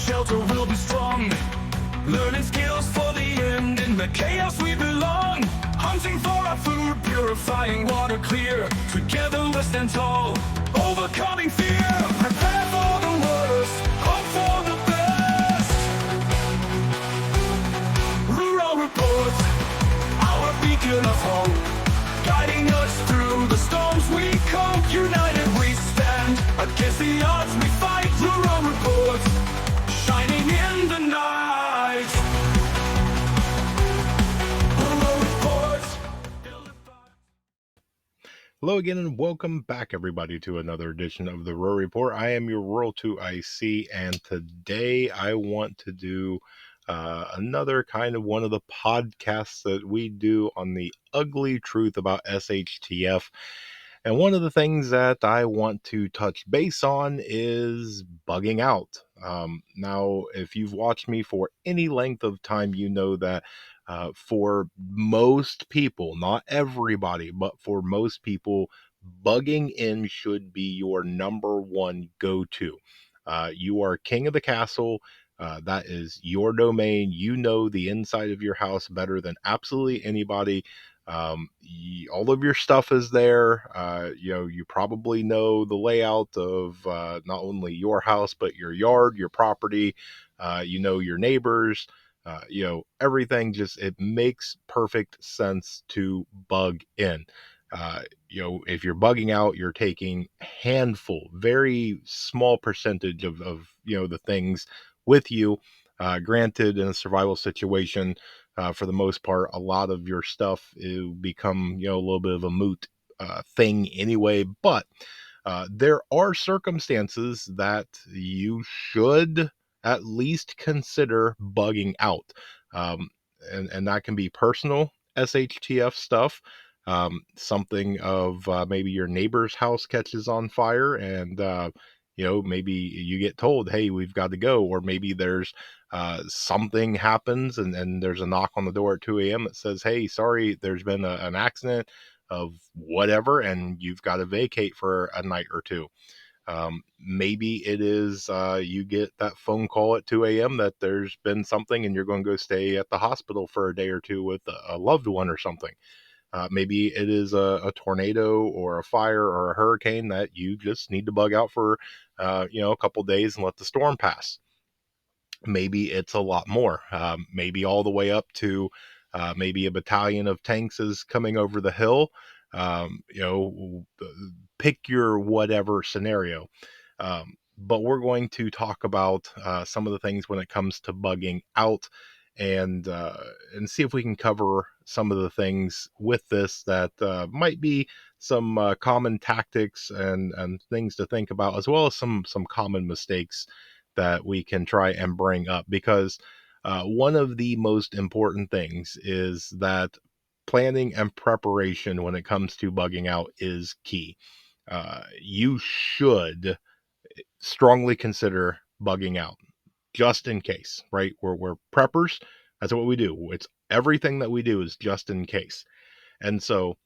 shelter will be strong. Learning skills for the end, in the chaos we belong. Hunting for our food, purifying water clear. Together we'll stand tall, overcoming fear. Prepare for the worst, hope for the best. Rural Report, our beacon of hope, guiding us through the storms we cope. United we stand, against the odds we fight. Rural Report, shining in the night. Rural Report. Hello again and welcome back everybody to another edition of the Rural Report. I am your Rural 2IC, and today I want to do another kind of one of the podcasts that we do on the ugly truth about SHTF. And one of the things that I want to touch base on is bugging out. Now, if you've watched me for any length of time, you know that for most people, not everybody, but for most people, bugging in should be your number one go-to. You are king of the castle. That is your domain. You know the inside of your house better than absolutely anybody. All of your stuff is there. You probably know the layout of not only your house, but your yard, your property. You know your neighbors. Everything just, it makes perfect sense to bug in. If you're bugging out, you're taking handful, very small percentage of the things with you. Granted, in a survival situation, for the most part, a lot of your stuff will become, a little bit of a moot thing anyway. But there are circumstances that you should at least consider bugging out. And that can be personal SHTF stuff. Something of maybe your neighbor's house catches on fire and maybe you get told, hey, we've got to go. Or maybe there's something happens and there's a knock on the door at 2 a.m. that says, hey, sorry, there's been an accident of whatever, and you've got to vacate for a night or two. Maybe it is you get that phone call at 2 a.m. that there's been something and you're going to go stay at the hospital for a day or two with a loved one or something. Maybe it is a tornado or a fire or a hurricane that you just need to bug out for, a couple days and let the storm pass. Maybe it's a lot more. Maybe all the way up to maybe a battalion of tanks is coming over the hill. Pick your whatever scenario. But we're going to talk about some of the things when it comes to bugging out, and see if we can cover some of the things with this that might be some common tactics and things to think about, as well as some common mistakes that we can try and bring up. Because one of the most important things is that planning and preparation when it comes to bugging out is key. You should strongly consider bugging out just in case, right? We're preppers. That's what we do. It's everything that we do is just in case. And so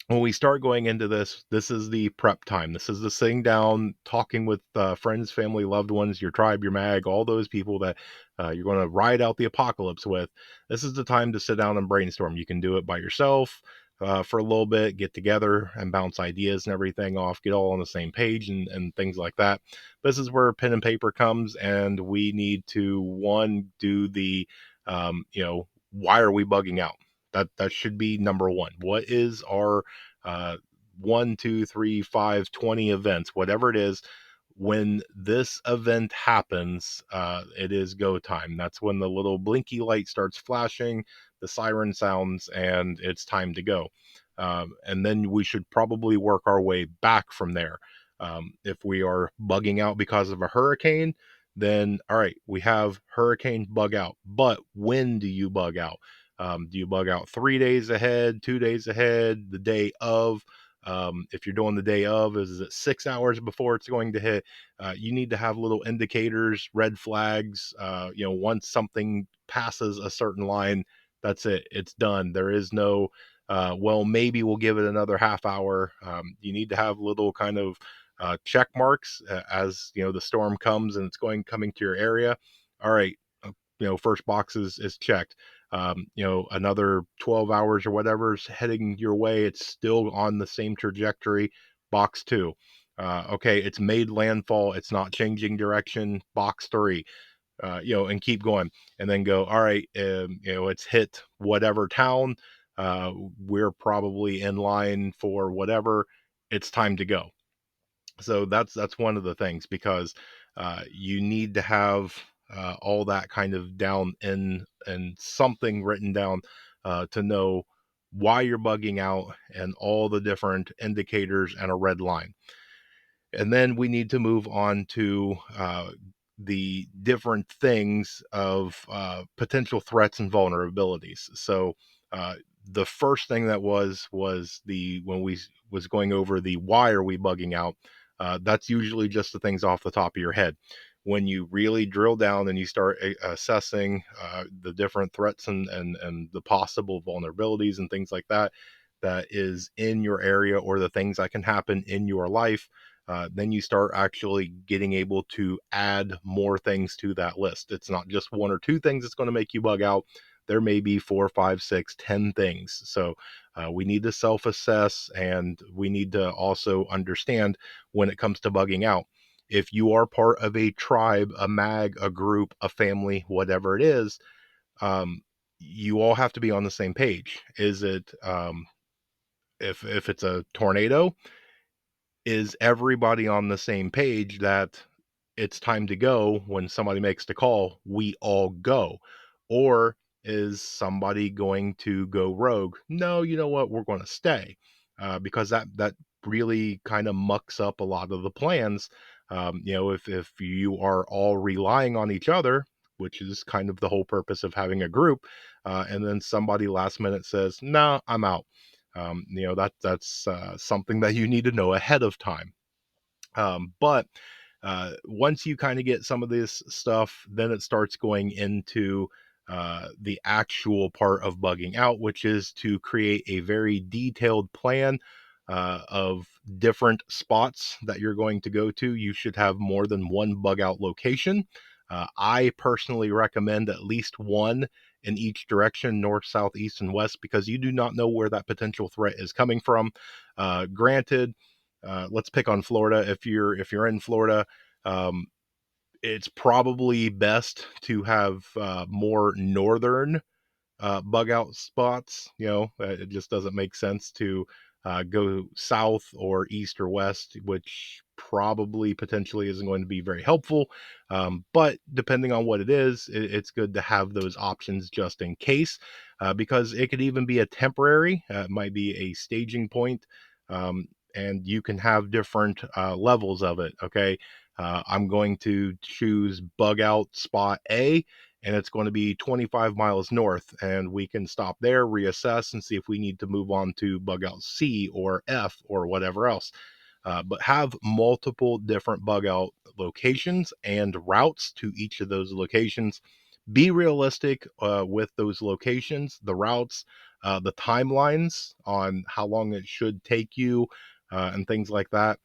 when we start going into this is the prep time. This is the sitting down, talking with friends, family, loved ones, your tribe, your mag, all those people that you're going to ride out the apocalypse with. This is the time to sit down and brainstorm. You can do it by yourself for a little bit, get together and bounce ideas and everything off, get all on the same page and things like that. This is where pen and paper comes, and we need to, one, do the, why are we bugging out? That should be number one. What is our 1, 2, 3, 5, 20 events, whatever it is? When this event happens, it is go time. That's when the little blinky light starts flashing, the siren sounds, and it's time to go. And then we should probably work our way back from there. If we are bugging out because of a hurricane, then all right, we have hurricane bug out. But when do you bug out? Do you bug out 3 days ahead, 2 days ahead, the day of? If you're doing the day of, is it 6 hours before it's going to hit? You need to have little indicators, red flags. Once something passes a certain line, that's it. It's done. There is no, well, maybe we'll give it another half hour. You need to have little kind of check marks as the storm comes and it's coming to your area. All right, first box is checked. Another 12 hours or whatever is heading your way. It's still on the same trajectory. Box two. Okay, it's made landfall. It's not changing direction. Box three. And keep going, and then go. All right, it's hit whatever town. We're probably in line for whatever. It's time to go. So that's one of the things, because you need to have all that kind of down in and something written down to know why you're bugging out and all the different indicators and a red line. And then we need to move on to the different things of potential threats and vulnerabilities. So the first thing that was the when we was going over the why are we bugging out. That's usually just the things off the top of your head. When you really drill down and you start assessing the different threats and the possible vulnerabilities and things like that, that is in your area, or the things that can happen in your life, then you start actually getting able to add more things to that list. It's not just one or two things that's going to make you bug out. There may be 4, 5, 6, 10 things. So we need to self-assess, and we need to also understand when it comes to bugging out. If you are part of a tribe, a mag, a group, a family, whatever it is, um, you all have to be on the same page. Is it if it's a tornado, is everybody on the same page that it's time to go? When somebody makes the call, we all go? Or is somebody going to go rogue? No, you know what? We're going to stay, because that really kind of mucks up a lot of the plans. If you are all relying on each other, which is kind of the whole purpose of having a group, and then somebody last minute says, "No, I'm out." That's something that you need to know ahead of time. But once you kind of get some of this stuff, then it starts going into the actual part of bugging out, which is to create a very detailed plan of different spots that you're going to go to. You should have more than one bug out location. I personally recommend at least one in each direction, north, south, east, and west, because you do not know where that potential threat is coming from. Granted, let's pick on Florida. If you're in Florida, um, it's probably best to have more northern bug out spots. It just doesn't make sense to go south or east or west, which probably potentially isn't going to be very helpful. But depending on what it is, it's good to have those options just in case, because it could even be a temporary, it might be a staging point. And you can have different levels of it. Okay. I'm going to choose bug out spot A, and it's going to be 25 miles north, and we can stop there, reassess, and see if we need to move on to bug out C or F or whatever else. But have multiple different bug out locations and routes to each of those locations. Be realistic with those locations, the routes, the timelines on how long it should take you, and things like that.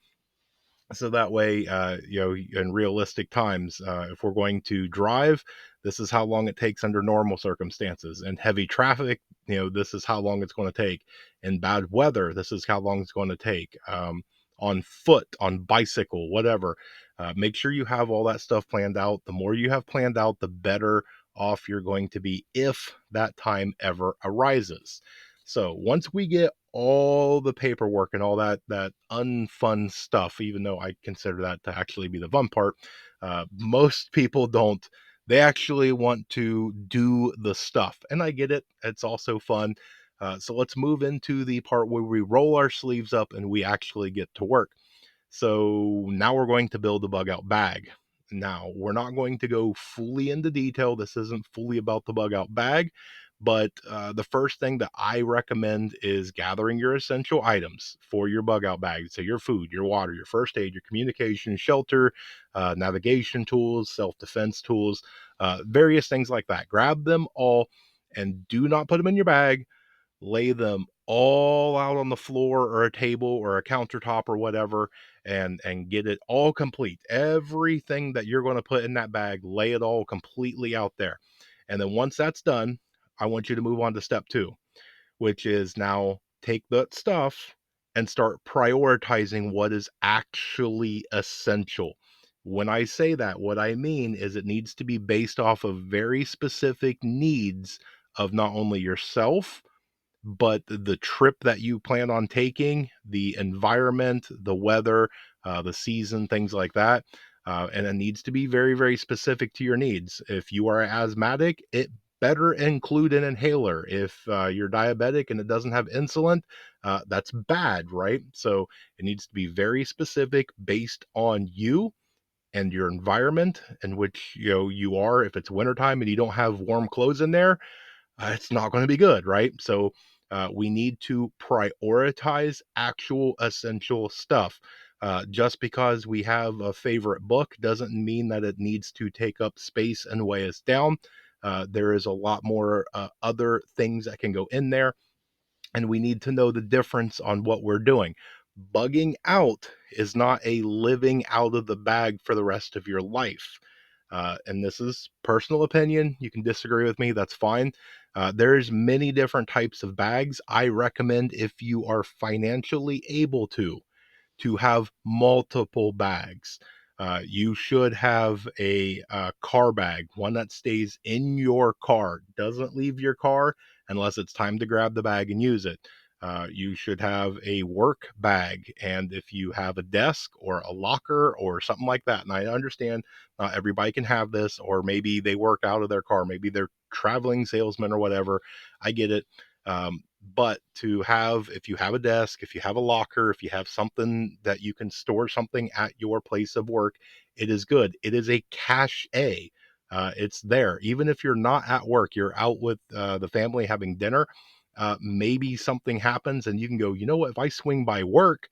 So that way, in realistic times, if we're going to drive, this is how long it takes under normal circumstances. And heavy traffic, this is how long it's going to take. In bad weather, this is how long it's going to take. On foot, on bicycle, whatever. Make sure you have all that stuff planned out. The more you have planned out, the better off you're going to be if that time ever arises. So once we get all the paperwork and all that unfun stuff, even though I consider that to actually be the fun part, most people don't. They actually want to do the stuff, and I get it. It's also fun. So let's move into the part where we roll our sleeves up and we actually get to work. So now we're going to build a bug out bag. Now, we're not going to go fully into detail. This isn't fully about the bug out bag, but the first thing that I recommend is gathering your essential items for your bug out bag. So your food, your water, your first aid, your communication, shelter, navigation tools, self-defense tools, various things like that. Grab them all and do not put them in your bag. Lay them all out on the floor or a table or a countertop or whatever, and get it all complete. Everything that you're going to put in that bag, lay it all completely out there. And then once that's done, I want you to move on to step 2, which is now take that stuff and start prioritizing what is actually essential. When I say that, what I mean is it needs to be based off of very specific needs of not only yourself, but the trip that you plan on taking, the environment, the weather, the season, things like that. And it needs to be very, very specific to your needs. If you are asthmatic, it better include an inhaler. If you're diabetic and it doesn't have insulin, that's bad, right? So it needs to be very specific based on you and your environment in which you are. If it's wintertime and you don't have warm clothes in there, it's not going to be good, right? So we need to prioritize actual essential stuff. Just because we have a favorite book doesn't mean that it needs to take up space and weigh us down. There is a lot more other things that can go in there, and we need to know the difference on what we're doing. Bugging out is not a living out of the bag for the rest of your life. And this is personal opinion. You can disagree with me. That's fine. There's many different types of bags. I recommend, if you are financially able to have multiple bags. You should have a car bag, one that stays in your car, doesn't leave your car unless it's time to grab the bag and use it. You should have a work bag, and if you have a desk or a locker or something like that, and I understand not everybody can have this, or maybe they work out of their car, maybe they're traveling salesman or whatever. I get it. But to have, if you have a desk, if you have a locker, if you have something that you can store something at your place of work, it is good. It is a cache. It's there. Even if you're not at work, you're out with the family having dinner. Maybe something happens and you can go, you know what, if I swing by work,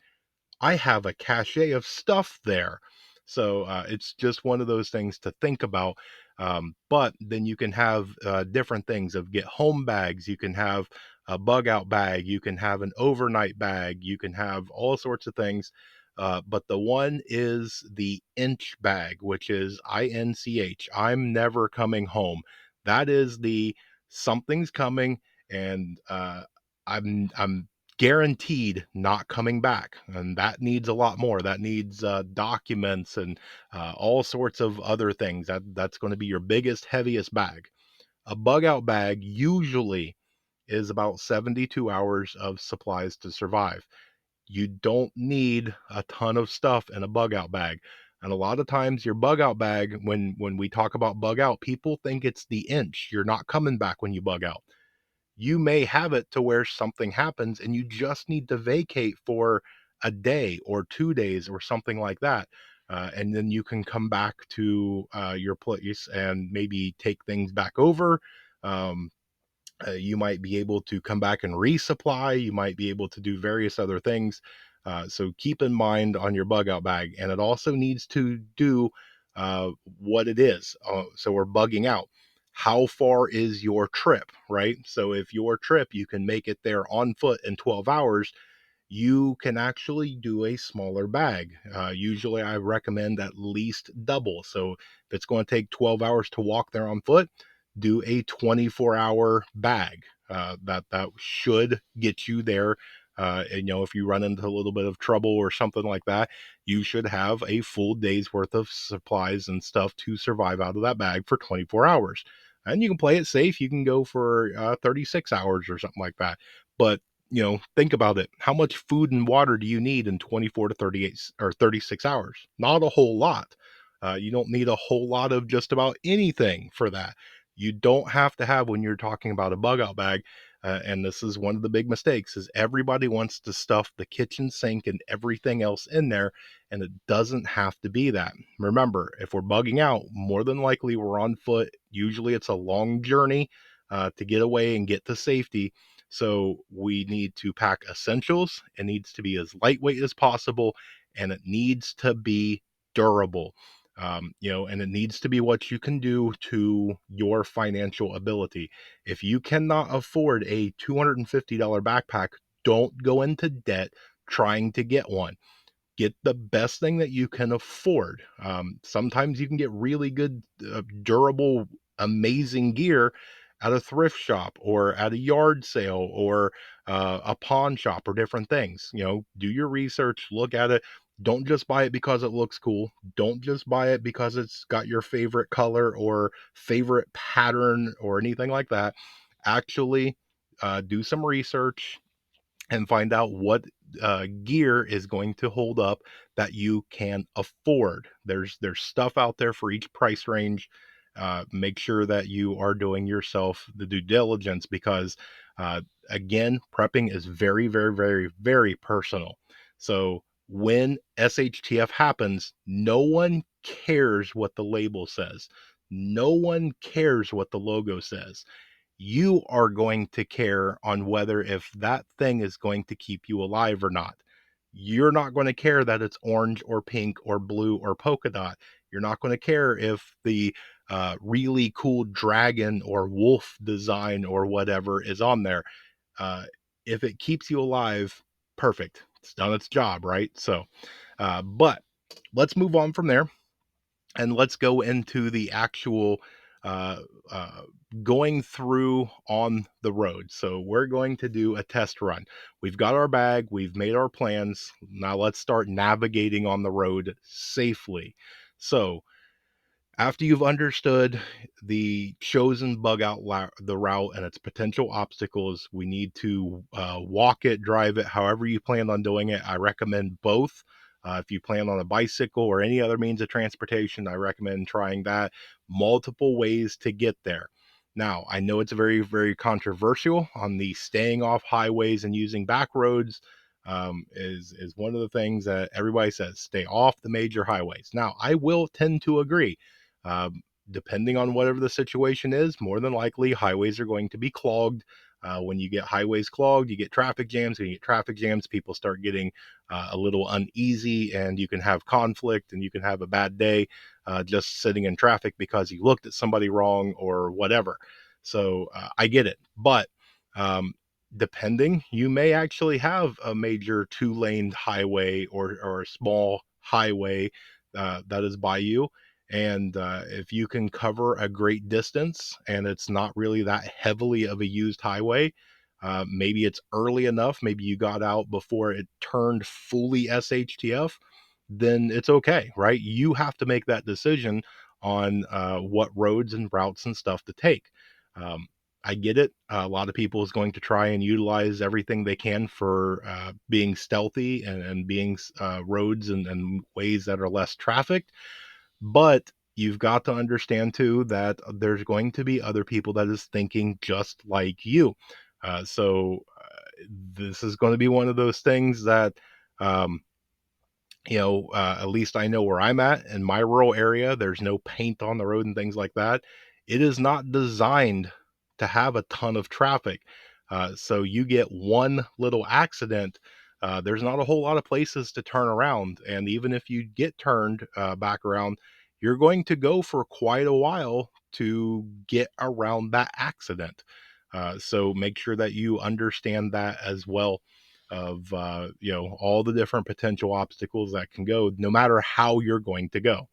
I have a cache of stuff there. So it's just one of those things to think about. But then you can have different things of get home bags. You can have a bug out bag. You can have an overnight bag. You can have all sorts of things. But the one is the inch bag, which is INCH. I'm never coming home. That is the something's coming, and I'm guaranteed not coming back, and that needs a lot more. That needs documents and all sorts of other things. That's going to be your biggest, heaviest bag. A bug out bag usually is about 72 hours of supplies to survive. You don't need a ton of stuff in a bug out bag. And a lot of times your bug out bag, when we talk about bug out, people think it's the inch. You're not coming back when you bug out. You may have it to where something happens and you just need to vacate for a day or 2 days or something like that. And then you can come back to your place and maybe take things back over. Um, you might be able to come back and resupply. You might be able to do various other things. So keep in mind on your bug out bag. And it also needs to do what it is. So we're bugging out. How far is your trip, right? So if your trip, you can make it there on foot in 12 hours, you can actually do a smaller bag. Usually, I recommend at least double. So if it's going to take 12 hours to walk there on foot, do a 24-hour bag. That should get you there. And if you run into a little bit of trouble or something like that, you should have a full day's worth of supplies and stuff to survive out of that bag for 24 hours. And you can play it safe. You can go for 36 hours or something like that. But think about it. How much food and water do you need in 24 to 38 or 36 hours? Not a whole lot. You don't need a whole lot of just about anything for that. You don't have to have, when you're talking about a bug out bag, and this is one of the big mistakes, is everybody wants to stuff the kitchen sink and everything else in there, and it doesn't have to be that. Remember, if we're bugging out, more than likely we're on foot. Usually it's a long journey to get away and get to safety. So we need to pack essentials. It needs to be as lightweight as possible, and it needs to be durable. And it needs to be what you can do to your financial ability. If you cannot afford a $250 backpack, don't go into debt trying to get one. Get the best thing that you can afford. Sometimes you can get really good, durable, amazing gear at a thrift shop or at a yard sale or a pawn shop or different things. Do your research, look at it. Don't just buy it because it looks cool. Don't just buy it because it's got your favorite color or favorite pattern or anything like that. Actually, do some research and find out what gear is going to hold up that you can afford. There's stuff out there for each price range. Make sure that you are doing yourself the due diligence because, uh, again, prepping is very, very, very, very personal. So when SHTF happens, no one cares what the label says. No one cares what the logo says. You are going to care on whether if that thing is going to keep you alive or not. You're not going to care that it's orange or pink or blue or polka dot. You're not going to care if the really cool dragon or wolf design or whatever is on there. Uh, if it keeps you alive, perfect. It's done its job, right? But let's move on from there and let's go into the actual uh, uh, going through on the road. So we're going to do a test run. We've got our bag, we've made our plans. Now let's start navigating on the road safely. So after you've understood the chosen the route and its potential obstacles, we need to walk it, drive it, however you plan on doing it. I recommend both. If you plan on a bicycle or any other means of transportation, I recommend trying that. Multiple ways to get there. Now, I know it's very, very controversial on the staying off highways and using back roads. Is one of the things that everybody says, stay off the major highways. Now, I will tend to agree. Depending on whatever the situation is, more than likely highways are going to be clogged. When you get highways clogged, you get traffic jams. When you get traffic jams, people start getting a little uneasy, and you can have conflict and you can have a bad day just sitting in traffic because you looked at somebody wrong or whatever. So I get it. But um, depending, you may actually have a major two-lane highway or a small highway that is by you, and if you can cover a great distance and it's not really that heavily of a used highway, maybe it's early enough, maybe you got out before it turned fully SHTF, then it's okay, right? You have to make that decision on what roads and routes and stuff to take. Um, I get it. A lot of people is going to try and utilize everything they can for being stealthy and being roads and ways that are less trafficked, but you've got to understand too that there's going to be other people that is thinking just like you. This is going to be one of those things that, um, at least I know where I'm at in my rural area. There's no paint on the road and things like that. It is not designed to have a ton of traffic. So you get one little accident. There's not a whole lot of places to turn around. And even if you get turned back around, you're going to go for quite a while to get around that accident. So make sure that you understand that as well, of all the different potential obstacles that can go no matter how you're going to go.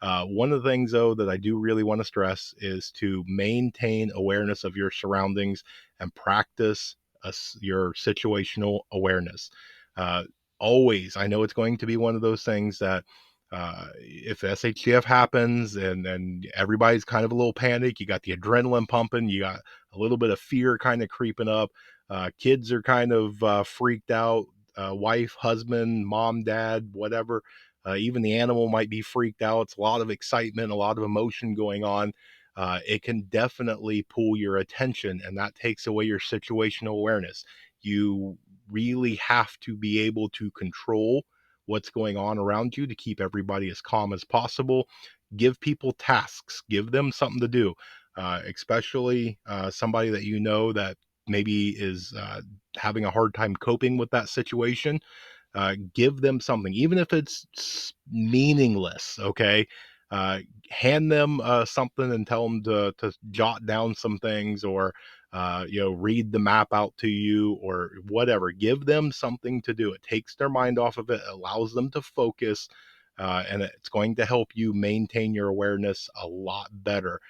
One of the things though that I do really want to stress is to maintain awareness of your surroundings and practice your situational awareness. uh, Always, I know it's going to be one of those things that if SHTF happens and everybody's kind of a little panic, you got the adrenaline pumping, you got a little bit of fear kind of creeping up. Kids are kind of freaked out. Wife, husband, mom, dad, whatever. Even the animal might be freaked out. It's a lot of excitement, a lot of emotion going on. It can definitely pull your attention, and that takes away your situational awareness. You really have to be able to control what's going on around you to keep everybody as calm as possible. Give people tasks, give them something to do, especially somebody that you know that maybe is having a hard time coping with that situation. Give them something, even if it's meaningless. Okay. hand them something and tell them to jot down some things, or read the map out to you, or whatever. Give them something to do. It takes their mind off of it, allows them to focus, and it's going to help you maintain your awareness a lot better.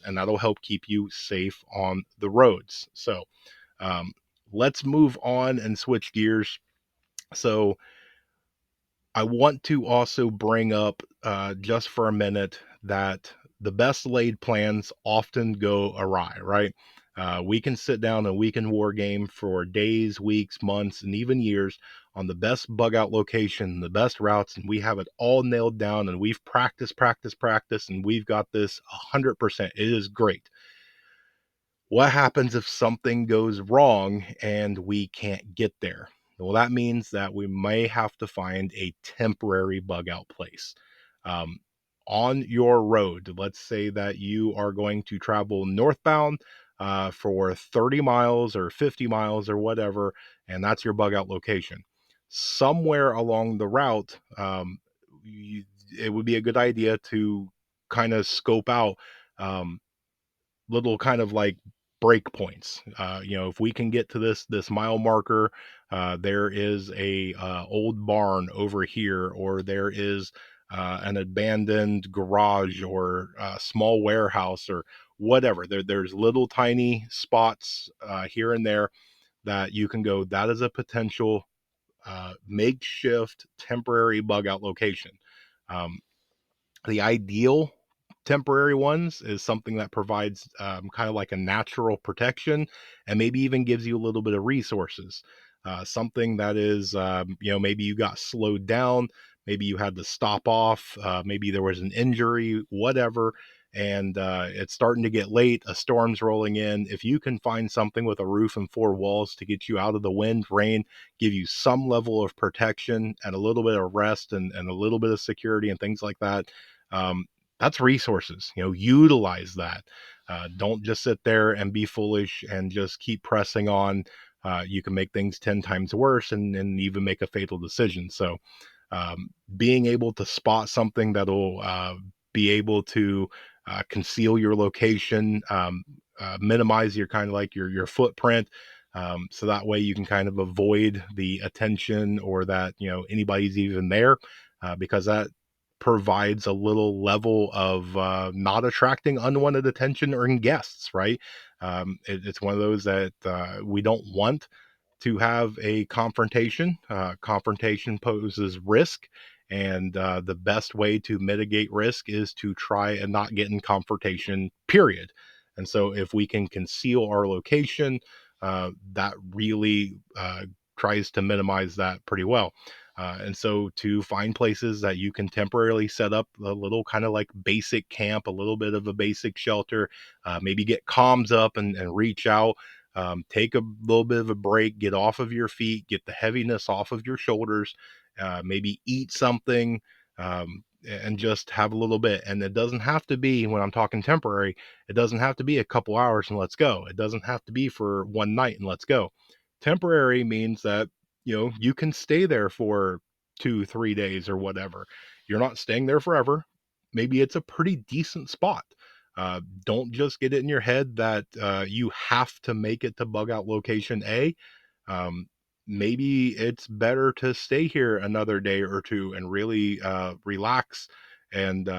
And that'll help keep you safe on the roads. So um, let's move on and switch gears. So I want to also bring up, just for a minute, that the best laid plans often go awry, right? We can sit down and we can war game for days, weeks, months, and even years on the best bug out location, the best routes, and we have it all nailed down, and we've practiced, and we've got this 100%. It is great. What happens if something goes wrong and we can't get there? Well, that means that we may have to find a temporary bug out place. Um, on your road, let's say that you are going to travel northbound for 30 miles or 50 miles or whatever, and that's your bug out location. Somewhere along the route, it would be a good idea to kind of scope out um, little kind of like break points. If we can get to this mile marker, there is a old barn over here, or there is an abandoned garage, or a small warehouse, or whatever. There's little tiny spots here and there that you can go. That is a potential makeshift temporary bug out location. Um, the ideal temporary ones is something that provides kind of like a natural protection, and maybe even gives you a little bit of resources. Something that is, maybe you got slowed down, maybe you had to stop off, maybe there was an injury, whatever, and it's starting to get late, a storm's rolling in. If you can find something with a roof and four walls to get you out of the wind, rain, give you some level of protection and a little bit of rest, and a little bit of security and things like that, um, that's resources. Utilize that. Don't just sit there and be foolish and just keep pressing on. You can make things 10 times worse, and even make a fatal decision. So being able to spot something that'll be able to conceal your location, minimize your kind of like your footprint, so that way you can kind of avoid the attention, or that anybody's even there, because that provides a little level of not attracting unwanted attention or guests, right? It's one of those that we don't want to have a confrontation. Confrontation poses risk, and the best way to mitigate risk is to try and not get in confrontation, period. And so, if we can conceal our location, that really tries to minimize that pretty well. And so, to find places that you can temporarily set up a little kind of like basic camp, a little bit of a basic shelter, maybe get comms up, and reach out, take a little bit of a break, get off of your feet, get the heaviness off of your shoulders, maybe eat something, and just have a little bit. And it doesn't have to be, when I'm talking temporary, it doesn't have to be a couple hours and let's go. It doesn't have to be for one night and let's go. Temporary means that, you can stay there for 2, 3 days or whatever. You're not staying there forever. Maybe it's a pretty decent spot. Don't just get it in your head that you have to make it to bug out location A. Um, Maybe it's better to stay here another day or two and really relax, and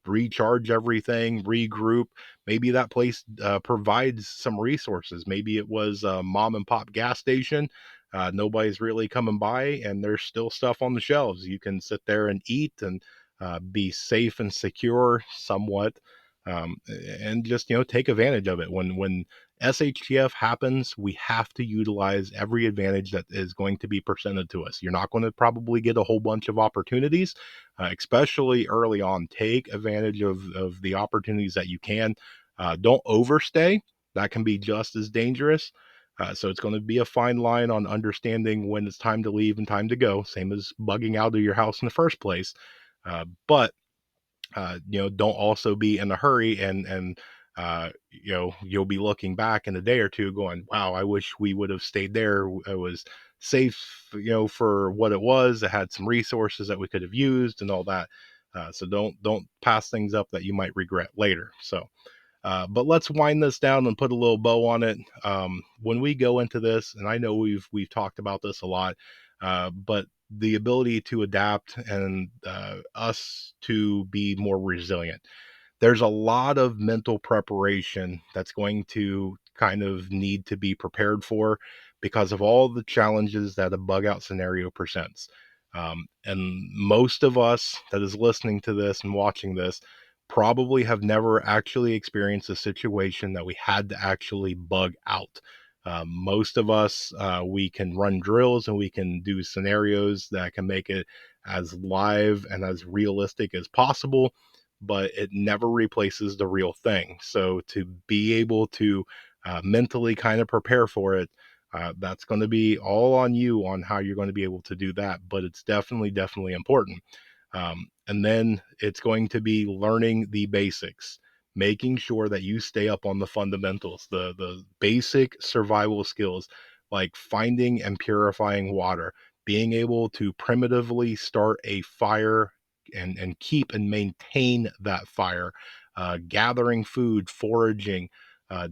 recharge everything, regroup. Maybe that place provides some resources. Maybe it was a mom and pop gas station. Nobody's really coming by, and there's still stuff on the shelves. You can sit there and eat, and be safe and secure somewhat, and just take advantage of it. When SHTF happens, we have to utilize every advantage that is going to be presented to us. You're not going to probably get a whole bunch of opportunities, especially early on. Take advantage of the opportunities that you can. Don't overstay. That can be just as dangerous. So it's going to be a fine line on understanding when it's time to leave and time to go, same as bugging out of your house in the first place. But don't also be in a hurry, and you'll be looking back in a day or two going, wow, I wish we would have stayed there. It was safe, for what it was. It had some resources that we could have used and all that. So don't pass things up that you might regret later. So but let's wind this down and put a little bow on it. When we go into this, and I know we've talked about this a lot, but the ability to adapt and us to be more resilient. There's a lot of mental preparation that's going to kind of need to be prepared for because of all the challenges that a bug out scenario presents. And most of us that is listening to this and watching this probably have never actually experienced a situation that we had to actually bug out. Most of us, we can run drills and we can do scenarios that can make it as live and as realistic as possible, but it never replaces the real thing. So to be able to mentally kind of prepare for it, that's going to be all on you on how you're going to be able to do that. But it's definitely important. And then it's going to be learning the basics, making sure that you stay up on the fundamentals, the basic survival skills like finding and purifying water, being able to primitively start a fire and keep and maintain that fire, gathering food, foraging,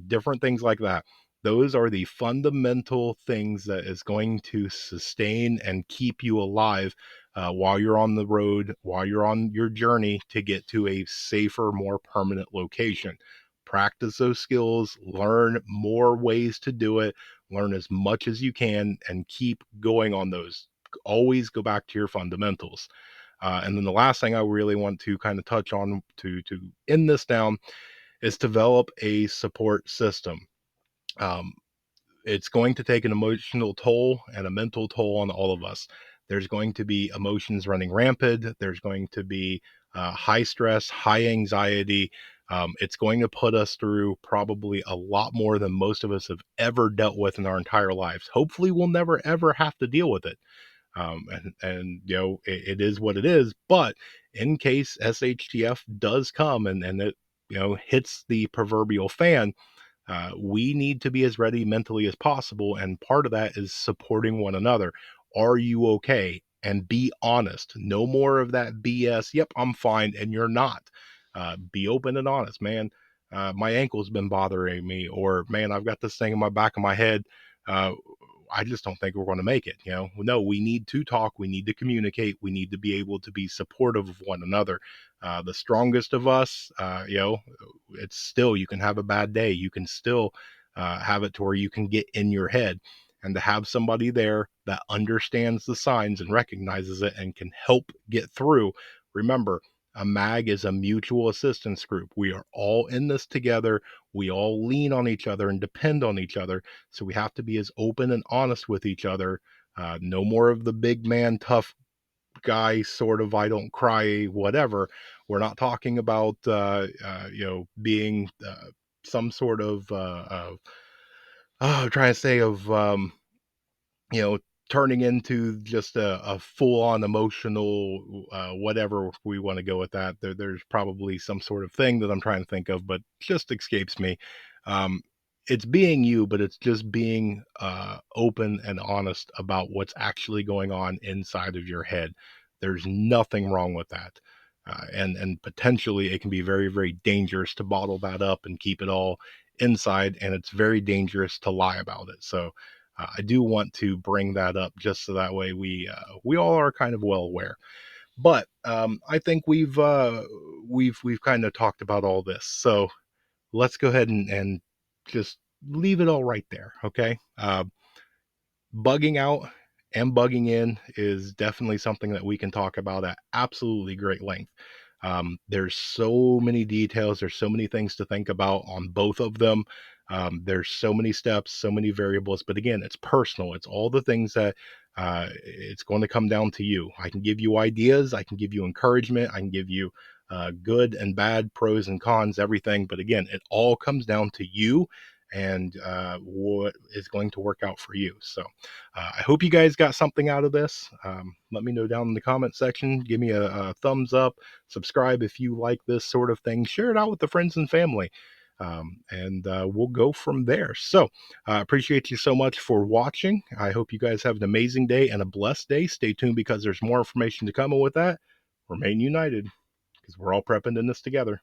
different things like that. Those are the fundamental things that is going to sustain and keep you alive while you're on the road, while you're on your journey to get to a safer, more permanent location. Practice those skills, learn more ways to do it, learn as much as you can, and keep going on those. Always go back to your fundamentals. And then the last thing I really want to kind of touch on to end this down is develop a support system. Um, it's going to take an emotional toll and a mental toll on all of us. There's going to be emotions running rampant. There's going to be high stress, high anxiety. It's going to put us through probably a lot more than most of us have ever dealt with in our entire lives. Hopefully, we'll never ever have to deal with it. And you know, it is what it is. But in case SHTF does come and it hits the proverbial fan, we need to be as ready mentally as possible. And part of that is supporting one another. Are you okay? And be honest. No more of that BS. Yep, I'm fine. And you're not. Be open and honest, man. My ankle's been bothering me, or man, I've got this thing in my back of my head. Uh, I just don't think we're going to make it. No, we need to talk. We need to communicate. We need to be able to be supportive of one another. The strongest of us, it's still, you can have a bad day. You can still have it to where you can get in your head, and to have somebody there that understands the signs and recognizes it and can help get through. Remember, a MAG is a mutual assistance group. We are all in this together. We all lean on each other and depend on each other. So we have to be as open and honest with each other. No more of the big man, tough guy sort of I don't cry, whatever. We're not talking about being some sort of I'm trying to say of you know, turning into just a full-on emotional whatever we want to go with that. There's probably some sort of thing that I'm trying to think of, but just escapes me. Um, it's being you, but it's just being open and honest about what's actually going on inside of your head. There's nothing wrong with that. And potentially it can be very, very dangerous to bottle that up and keep it all inside, and it's very dangerous to lie about it. So I do want to bring that up just so that way we all are kind of well aware. But I think we've kind of talked about all this. So let's go ahead and just leave it all right there. Okay. Bugging out and bugging in is definitely something that we can talk about at absolutely great length. There's so many details, there's so many things to think about on both of them. There's so many steps, so many variables, but again, it's personal. It's all the things that it's going to come down to you. I can give you ideas, I can give you encouragement, I can give you good and bad, pros and cons, everything. But again, it all comes down to you and what is going to work out for you. So I hope you guys got something out of this. Let me know down in the comment section. Give me a thumbs up. Subscribe if you like this sort of thing. Share it out with the friends and family. And we'll go from there. So I appreciate you so much for watching. I hope you guys have an amazing day and a blessed day. Stay tuned because there's more information to come. And with that, remain united. because we're all prepping in this together.